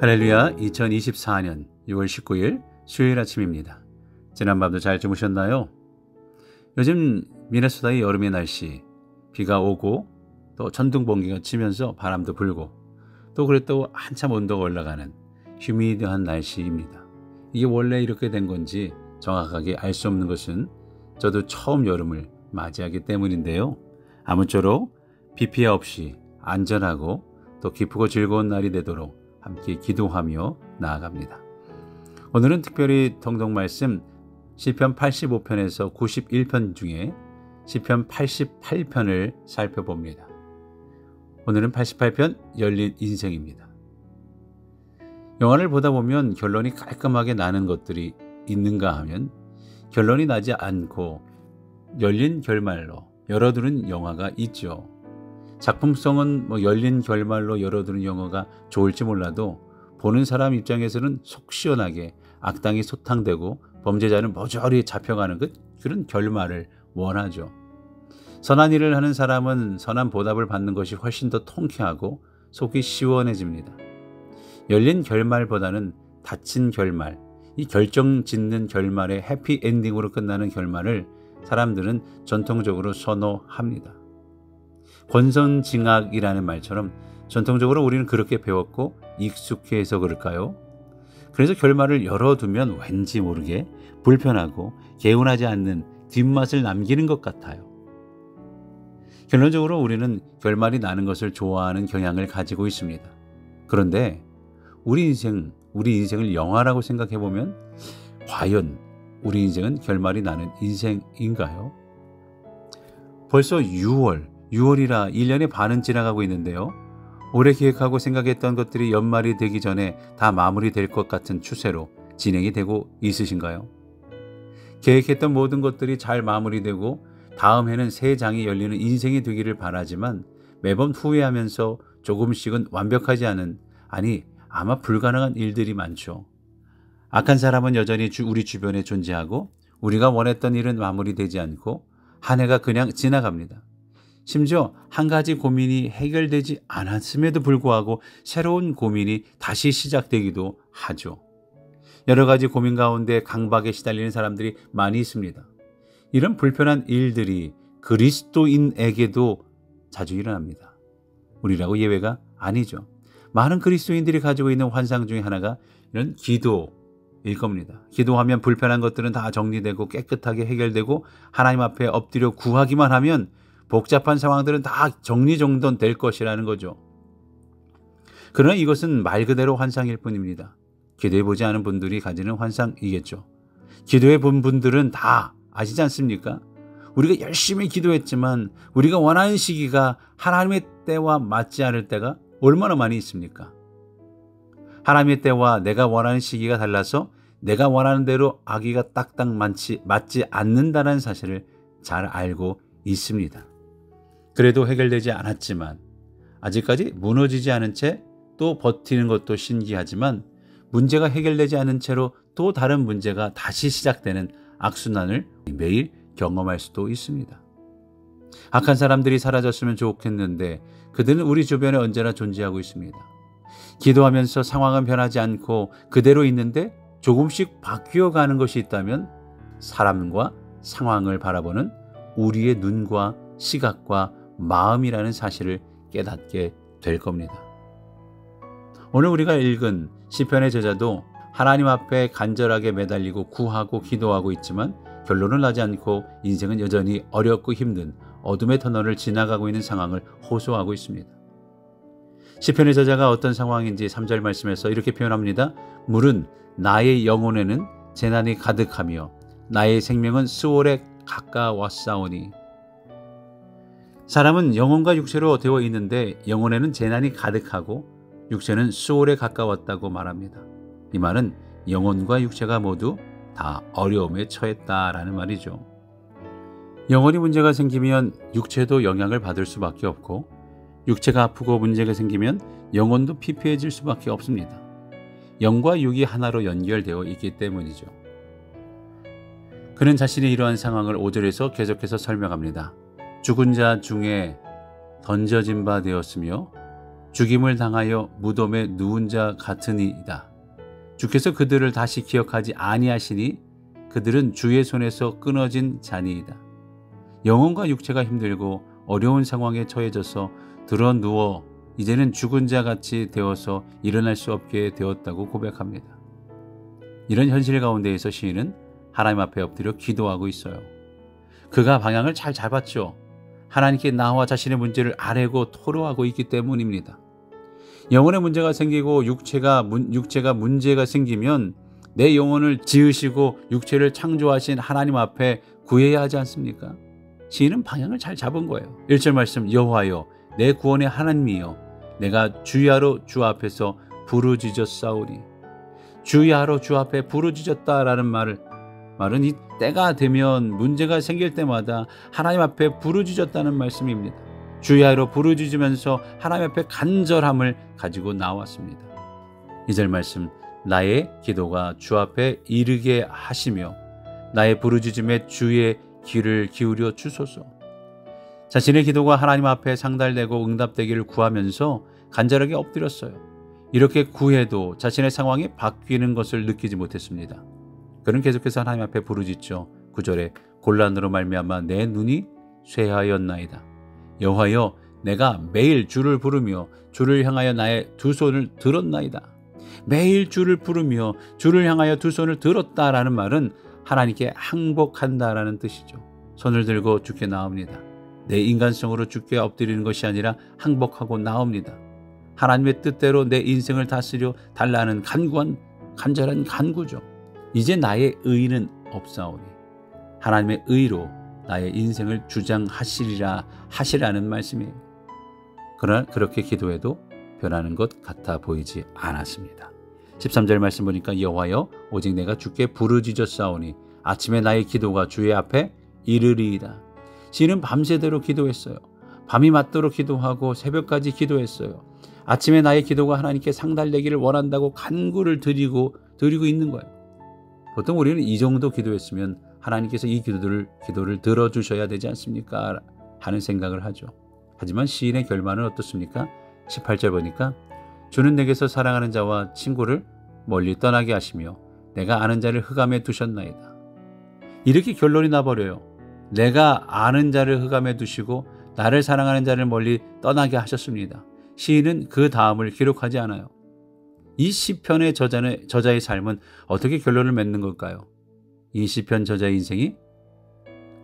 할렐루야. 2024년 6월 19일 수요일 아침입니다. 지난밤도 잘 주무셨나요? 요즘 미네소타의 여름의 날씨, 비가 오고 또 천둥번개가 치면서 바람도 불고 또 그랬다고 한참 온도가 올라가는 휴미디한 날씨입니다. 이게 원래 이렇게 된 건지 정확하게 알 수 없는 것은 저도 처음 여름을 맞이하기 때문인데요. 아무쪼록 비 피해 없이 안전하고 또 기쁘고 즐거운 날이 되도록 함께 기도하며 나아갑니다. 오늘은 특별히 통독 말씀 시편 85편에서 91편 중에 시편 88편을 살펴봅니다. 오늘은 88편 열린 인생입니다. 영화를 보다 보면 결론이 깔끔하게 나는 것들이 있는가 하면 결론이 나지 않고 열린 결말로 열어두는 영화가 있죠. 작품성은 열린 결말로 열어두는 영화가 좋을지 몰라도 보는 사람 입장에서는 속 시원하게 악당이 소탕되고 범죄자는 머저리 잡혀가는 그런 결말을 원하죠. 선한 일을 하는 사람은 선한 보답을 받는 것이 훨씬 더 통쾌하고 속이 시원해집니다. 열린 결말보다는 닫힌 결말, 이 결정짓는 결말의 해피엔딩으로 끝나는 결말을 사람들은 전통적으로 선호합니다. 권선징악이라는 말처럼 전통적으로 우리는 그렇게 배웠고 익숙해서 그럴까요? 그래서 결말을 열어두면 왠지 모르게 불편하고 개운하지 않는 뒷맛을 남기는 것 같아요. 결론적으로 우리는 결말이 나는 것을 좋아하는 경향을 가지고 있습니다. 그런데 우리 인생을 영화라고 생각해보면 과연 우리 인생은 결말이 나는 인생인가요? 벌써 6월이라 1년의 반은 지나가고 있는데요. 올해 계획하고 생각했던 것들이 연말이 되기 전에 다 마무리될 것 같은 추세로 진행이 되고 있으신가요? 계획했던 모든 것들이 잘 마무리되고 다음 해는 새 장이 열리는 인생이 되기를 바라지만 매번 후회하면서 조금씩은 완벽하지 않은, 아마 불가능한 일들이 많죠. 악한 사람은 여전히 우리 주변에 존재하고 우리가 원했던 일은 마무리되지 않고 한 해가 그냥 지나갑니다. 심지어 한 가지 고민이 해결되지 않았음에도 불구하고 새로운 고민이 다시 시작되기도 하죠. 여러 가지 고민 가운데 강박에 시달리는 사람들이 많이 있습니다. 이런 불편한 일들이 그리스도인에게도 자주 일어납니다. 우리라고 예외가 아니죠. 많은 그리스도인들이 가지고 있는 환상 중에 하나가 이런 기도일 겁니다. 기도하면 불편한 것들은 다 정리되고 깨끗하게 해결되고 하나님 앞에 엎드려 구하기만 하면 복잡한 상황들은 다 정리정돈될 것이라는 거죠. 그러나 이것은 말 그대로 환상일 뿐입니다. 기도해보지 않은 분들이 가지는 환상이겠죠. 기도해본 분들은 다 아시지 않습니까? 우리가 열심히 기도했지만 우리가 원하는 시기가 하나님의 때와 맞지 않을 때가 얼마나 많이 있습니까? 하나님의 때와 내가 원하는 시기가 달라서 내가 원하는 대로 아기가 딱딱 맞지 않는다는 사실을 잘 알고 있습니다. 그래도 해결되지 않았지만 아직까지 무너지지 않은 채 또 버티는 것도 신기하지만 문제가 해결되지 않은 채로 또 다른 문제가 다시 시작되는 악순환을 매일 경험할 수도 있습니다. 악한 사람들이 사라졌으면 좋겠는데 그들은 우리 주변에 언제나 존재하고 있습니다. 기도하면서 상황은 변하지 않고 그대로 있는데 조금씩 바뀌어가는 것이 있다면 사람과 상황을 바라보는 우리의 눈과 시각과 마음이라는 사실을 깨닫게 될 겁니다. 오늘 우리가 읽은 시편의 저자도 하나님 앞에 간절하게 매달리고 구하고 기도하고 있지만 결론을 나지 않고 인생은 여전히 어렵고 힘든 어둠의 터널을 지나가고 있는 상황을 호소하고 있습니다. 시편의 저자가 어떤 상황인지 3절 말씀에서 이렇게 표현합니다. 물은 나의 영혼에는 재난이 가득하며 나의 생명은 수월에 가까웠사오니. 사람은 영혼과 육체로 되어 있는데 영혼에는 재난이 가득하고 육체는 수월에 가까웠다고 말합니다. 이 말은 영혼과 육체가 모두 다 어려움에 처했다라는 말이죠. 영혼이 문제가 생기면 육체도 영향을 받을 수밖에 없고 육체가 아프고 문제가 생기면 영혼도 피폐해질 수밖에 없습니다. 영과 육이 하나로 연결되어 있기 때문이죠. 그는 자신이 이러한 상황을 5절에서 계속해서 설명합니다. 죽은 자 중에 던져진 바 되었으며 죽임을 당하여 무덤에 누운 자 같으니이다. 주께서 그들을 다시 기억하지 아니하시니 그들은 주의 손에서 끊어진 자니이다. 영혼과 육체가 힘들고 어려운 상황에 처해져서 드러 누워 이제는 죽은 자 같이 되어서 일어날 수 없게 되었다고 고백합니다. 이런 현실 가운데에서 시인은 하나님 앞에 엎드려 기도하고 있어요. 그가 방향을 잘 잡았죠. 하나님께 나와 자신의 문제를 아뢰고 토로하고 있기 때문입니다. 영혼에 문제가 생기고 육체가 문제가 생기면 내 영혼을 지으시고 육체를 창조하신 하나님 앞에 구해야 하지 않습니까? 시인은 방향을 잘 잡은 거예요. 1절 말씀, 여호와여 내 구원의 하나님이여 내가 주야로 주 앞에서 부르짖었사오니. 주야로 주 앞에 부르짖었다라는 말은 이 때가 되면 문제가 생길 때마다 하나님 앞에 부르짖었다는 말씀입니다. 주야로 부르짖으면서 하나님 앞에 간절함을 가지고 나왔습니다. 2절 말씀, 나의 기도가 주 앞에 이르게 하시며 나의 부르짖음에 주의 귀를 기울여 주소서. 자신의 기도가 하나님 앞에 상달되고 응답되기를 구하면서 간절하게 엎드렸어요. 이렇게 구해도 자신의 상황이 바뀌는 것을 느끼지 못했습니다. 그는 계속해서 하나님 앞에 부르짖죠. 9절에 곤란으로 말미암아 내 눈이 쇠하였나이다. 여호와여 내가 매일 주를 부르며 주를 향하여 나의 두 손을 들었나이다. 매일 주를 부르며 주를 향하여 두 손을 들었다라는 말은 하나님께 항복한다라는 뜻이죠. 손을 들고 주께 나옵니다. 내 인간성으로 주께 엎드리는 것이 아니라 항복하고 나옵니다. 하나님의 뜻대로 내 인생을 다스려 달라는 간절한 간구죠. 이제 나의 의는 없사오니 하나님의 의로 나의 인생을 주장하시라는 말씀이에요. 그러나 그렇게 기도해도 변하는 것 같아 보이지 않았습니다. 13절 말씀 보니까 여호와여 오직 내가 주께 부르짖었사오니 아침에 나의 기도가 주의 앞에 이르리이다. 시인은 밤새도록 기도했어요. 밤이 맞도록 기도하고 새벽까지 기도했어요. 아침에 나의 기도가 하나님께 상달되기를 원한다고 간구를 드리고 있는 거예요. 보통 우리는 이 정도 기도했으면 하나님께서 이 기도를 들어주셔야 되지 않습니까? 하는 생각을 하죠. 하지만 시인의 결말은 어떻습니까? 18절 보니까 주는 내게서 사랑하는 자와 친구를 멀리 떠나게 하시며 내가 아는 자를 흑암에 두셨나이다. 이렇게 결론이 나버려요. 내가 아는 자를 흑암에 두시고 나를 사랑하는 자를 멀리 떠나게 하셨습니다. 시인은 그 다음을 기록하지 않아요. 이 시편의 저자의 삶은 어떻게 결론을 맺는 걸까요? 이 시편 저자의 인생이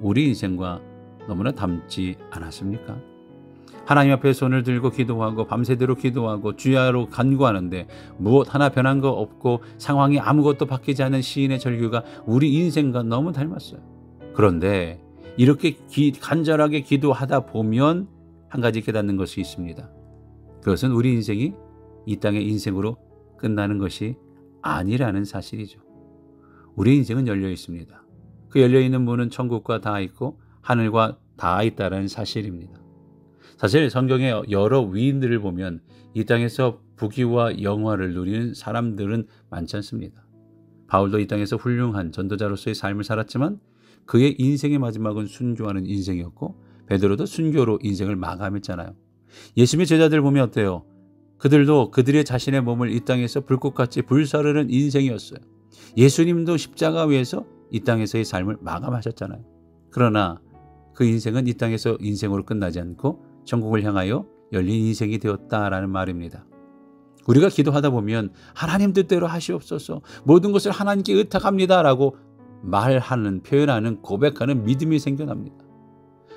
우리 인생과 너무나 닮지 않았습니까? 하나님 앞에 손을 들고 기도하고 밤새도록 기도하고 주야로 간구하는데 무엇 하나 변한 거 없고 상황이 아무것도 바뀌지 않은 시인의 절규가 우리 인생과 너무 닮았어요. 그런데 이렇게 간절하게 기도하다 보면 한 가지 깨닫는 것이 있습니다. 그것은 우리 인생이 이 땅의 인생으로 끝나는 것이 아니라는 사실이죠. 우리 인생은 열려 있습니다. 그 열려 있는 문은 천국과 닿아 있고 하늘과 닿아 있다는 사실입니다. 사실 성경의 여러 위인들을 보면 이 땅에서 부귀와 영화를 누리는 사람들은 많지 않습니다. 바울도 이 땅에서 훌륭한 전도자로서의 삶을 살았지만 그의 인생의 마지막은 순교하는 인생이었고 베드로도 순교로 인생을 마감했잖아요. 예수님의 제자들 보면 어때요? 그들도 그들의 자신의 몸을 이 땅에서 불꽃같이 불사르는 인생이었어요. 예수님도 십자가 위에서 이 땅에서의 삶을 마감하셨잖아요. 그러나 그 인생은 이 땅에서 인생으로 끝나지 않고 천국을 향하여 열린 인생이 되었다라는 말입니다. 우리가 기도하다 보면 하나님 뜻대로 하시옵소서, 모든 것을 하나님께 의탁합니다라고 말하는, 표현하는, 고백하는 믿음이 생겨납니다.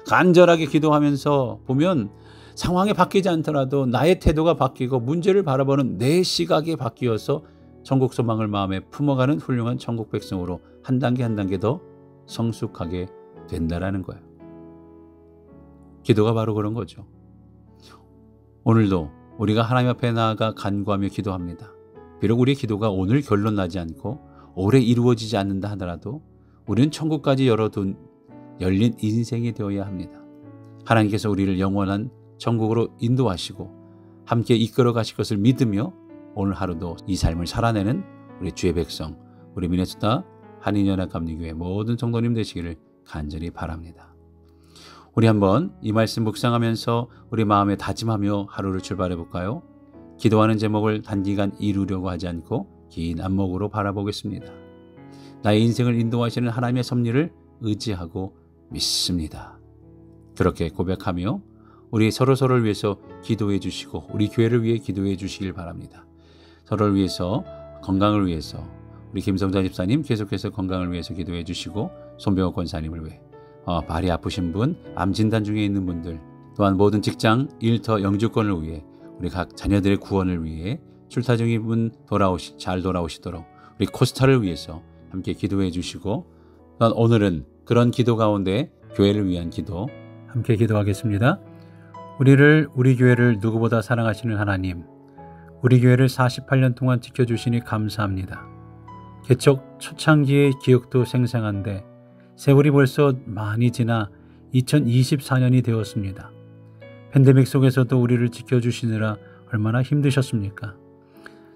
간절하게 기도하면서 보면 상황이 바뀌지 않더라도 나의 태도가 바뀌고 문제를 바라보는 내 시각이 바뀌어서 천국 소망을 마음에 품어가는 훌륭한 천국 백성으로 한 단계 한 단계 더 성숙하게 된다라는 거예요. 기도가 바로 그런 거죠. 오늘도 우리가 하나님 앞에 나아가 간구하며 기도합니다. 비록 우리의 기도가 오늘 결론 나지 않고 오래 이루어지지 않는다 하더라도 우리는 천국까지 열어둔 열린 인생이 되어야 합니다. 하나님께서 우리를 영원한 천국으로 인도하시고 함께 이끌어 가실 것을 믿으며 오늘 하루도 이 삶을 살아내는 우리 주의 백성, 우리 미네소타 한인연합감리교회 모든 성도님 되시기를 간절히 바랍니다. 우리 한번 이 말씀 묵상하면서 우리 마음에 다짐하며 하루를 출발해 볼까요? 기도하는 제목을 단기간 이루려고 하지 않고 긴 안목으로 바라보겠습니다. 나의 인생을 인도하시는 하나님의 섭리를 의지하고 믿습니다. 그렇게 고백하며 우리 서로를 위해서 기도해 주시고 우리 교회를 위해 기도해 주시길 바랍니다. 서로를 위해서, 건강을 위해서 우리 김성자 집사님 계속해서 건강을 위해서 기도해 주시고, 손병호 권사님을 위해, 발이 아프신 분, 암 진단 중에 있는 분들, 또한 모든 직장 일터 영주권을 위해, 우리 각 자녀들의 구원을 위해, 출타 중인 분 잘 돌아오시도록 우리 코스타를 위해서 함께 기도해 주시고, 또한 오늘은 그런 기도 가운데 교회를 위한 기도 함께 기도하겠습니다. 우리 교회를 누구보다 사랑하시는 하나님, 우리 교회를 48년 동안 지켜주시니 감사합니다. 개척 초창기의 기억도 생생한데 세월이 벌써 많이 지나 2024년이 되었습니다. 팬데믹 속에서도 우리를 지켜주시느라 얼마나 힘드셨습니까?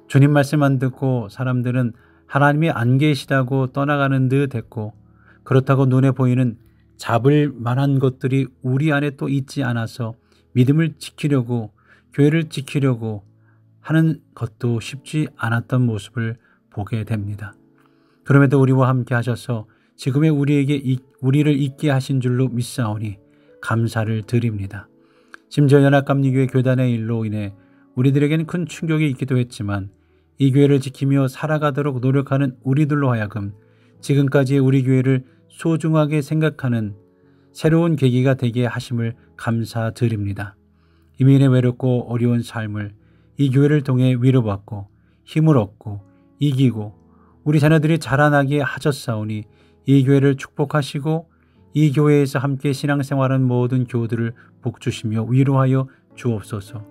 주님 말씀 안 듣고 사람들은 하나님이 안 계시다고 떠나가는 듯 했고, 그렇다고 눈에 보이는 잡을 만한 것들이 우리 안에 또 있지 않아서 믿음을 지키려고, 교회를 지키려고 하는 것도 쉽지 않았던 모습을 보게 됩니다. 그럼에도 우리와 함께 하셔서 지금의 우리를 있게 하신 줄로 믿사오니 감사를 드립니다. 심지어 연합감리교회 교단의 일로 인해 우리들에게는 큰 충격이 있기도 했지만, 이 교회를 지키며 살아가도록 노력하는 우리들로 하여금 지금까지의 우리 교회를 소중하게 생각하는 새로운 계기가 되게 하심을 감사드립니다. 이민의 외롭고 어려운 삶을 이 교회를 통해 위로받고 힘을 얻고 이기고 우리 자녀들이 자라나게 하셨사오니 이 교회를 축복하시고 이 교회에서 함께 신앙생활하는 모든 교우들을 복주시며 위로하여 주옵소서.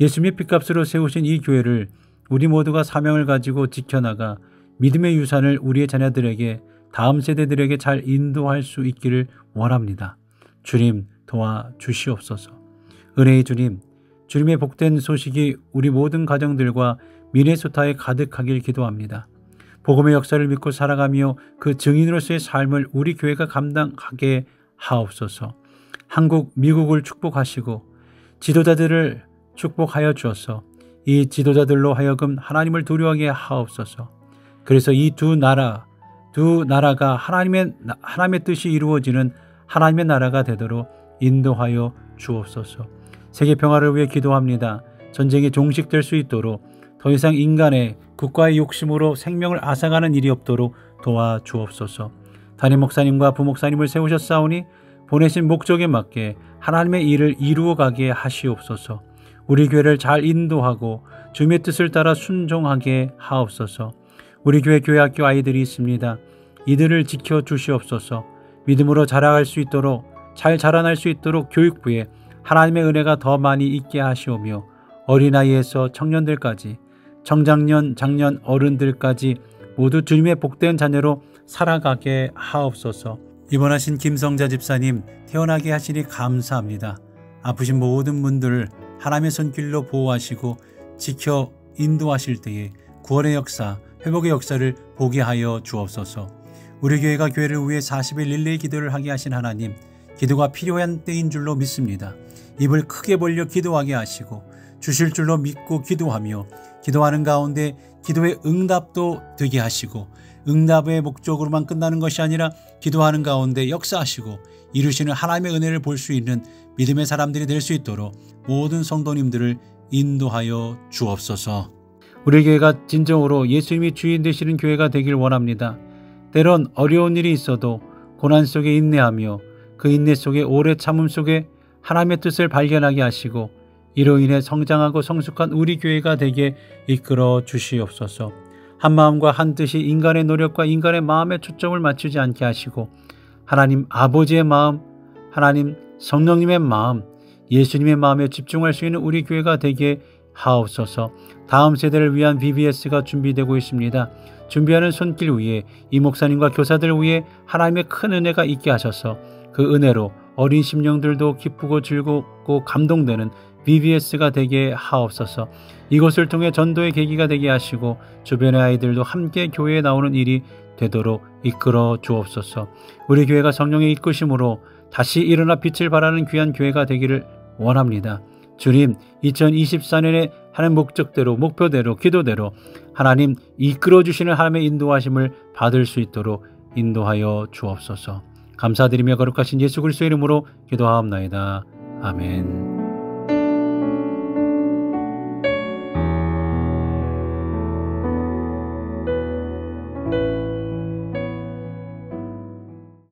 예수님의 핏값으로 세우신 이 교회를 우리 모두가 사명을 가지고 지켜나가 믿음의 유산을 우리의 자녀들에게, 다음 세대들에게 잘 인도할 수 있기를 원합니다. 주님 도와주시옵소서. 은혜의 주님, 주님의 복된 소식이 우리 모든 가정들과 미네소타에 가득하길 기도합니다. 복음의 역사를 믿고 살아가며 그 증인으로서의 삶을 우리 교회가 감당하게 하옵소서. 한국, 미국을 축복하시고 지도자들을 축복하여 주어서 이 지도자들로 하여금 하나님을 두려워하게 하옵소서. 그래서 이 두 나라가 하나님의 뜻이 이루어지는 하나님의 나라가 되도록 인도하여 주옵소서. 세계 평화를 위해 기도합니다. 전쟁이 종식될 수 있도록, 더 이상 인간의 국가의 욕심으로 생명을 앗아가는 일이 없도록 도와주옵소서. 담임 목사님과 부목사님을 세우셨사오니 보내신 목적에 맞게 하나님의 일을 이루어가게 하시옵소서. 우리 교회를 잘 인도하고 주님의 뜻을 따라 순종하게 하옵소서. 우리 교회 학교 아이들이 있습니다. 이들을 지켜주시옵소서. 믿음으로 자라갈 수 있도록, 잘 자라날 수 있도록 교육부에 하나님의 은혜가 더 많이 있게 하시오며, 어린아이에서 청년들까지, 청장년, 장년, 어른들까지 모두 주님의 복된 자녀로 살아가게 하옵소서. 입원하신 김성자 집사님 태어나게 하시니 감사합니다. 아프신 모든 분들을 하나님의 손길로 보호하시고 지켜 인도하실 때에 구원의 역사, 회복의 역사를 보게 하여 주옵소서. 우리 교회가 교회를 위해 40일 릴레이 기도를 하게 하신 하나님, 기도가 필요한 때인 줄로 믿습니다. 입을 크게 벌려 기도하게 하시고 주실 줄로 믿고 기도하며, 기도하는 가운데 기도의 응답도 되게 하시고, 응답의 목적으로만 끝나는 것이 아니라 기도하는 가운데 역사하시고 이루시는 하나님의 은혜를 볼 수 있는 믿음의 사람들이 될 수 있도록 모든 성도님들을 인도하여 주옵소서. 우리 교회가 진정으로 예수님이 주인 되시는 교회가 되길 원합니다. 때론 어려운 일이 있어도 고난 속에 인내하며 그 인내 속에 오래 참음 속에 하나님의 뜻을 발견하게 하시고 이로 인해 성장하고 성숙한 우리 교회가 되게 이끌어 주시옵소서. 한 마음과 한 뜻이 인간의 노력과 인간의 마음에 초점을 맞추지 않게 하시고 하나님 아버지의 마음, 하나님 성령님의 마음, 예수님의 마음에 집중할 수 있는 우리 교회가 되게 하옵소서. 다음 세대를 위한 VBS가 준비되고 있습니다. 준비하는 손길 위에 이 목사님과 교사들 위에 하나님의 큰 은혜가 있게 하셔서 그 은혜로 어린 심령들도 기쁘고 즐겁고 감동되는 VBS가 되게 하옵소서. 이것을 통해 전도의 계기가 되게 하시고 주변의 아이들도 함께 교회에 나오는 일이 되도록 이끌어 주옵소서. 우리 교회가 성령의 이끄심으로 다시 일어나 빛을 발하는 귀한 교회가 되기를 원합니다. 주님, 2024년에 하는 목적대로, 목표대로, 기도대로 하나님 이끌어주시는 하나님의 인도하심을 받을 수 있도록 인도하여 주옵소서. 감사드리며 거룩하신 예수 그리스도의 이름으로 기도하옵나이다. 아멘.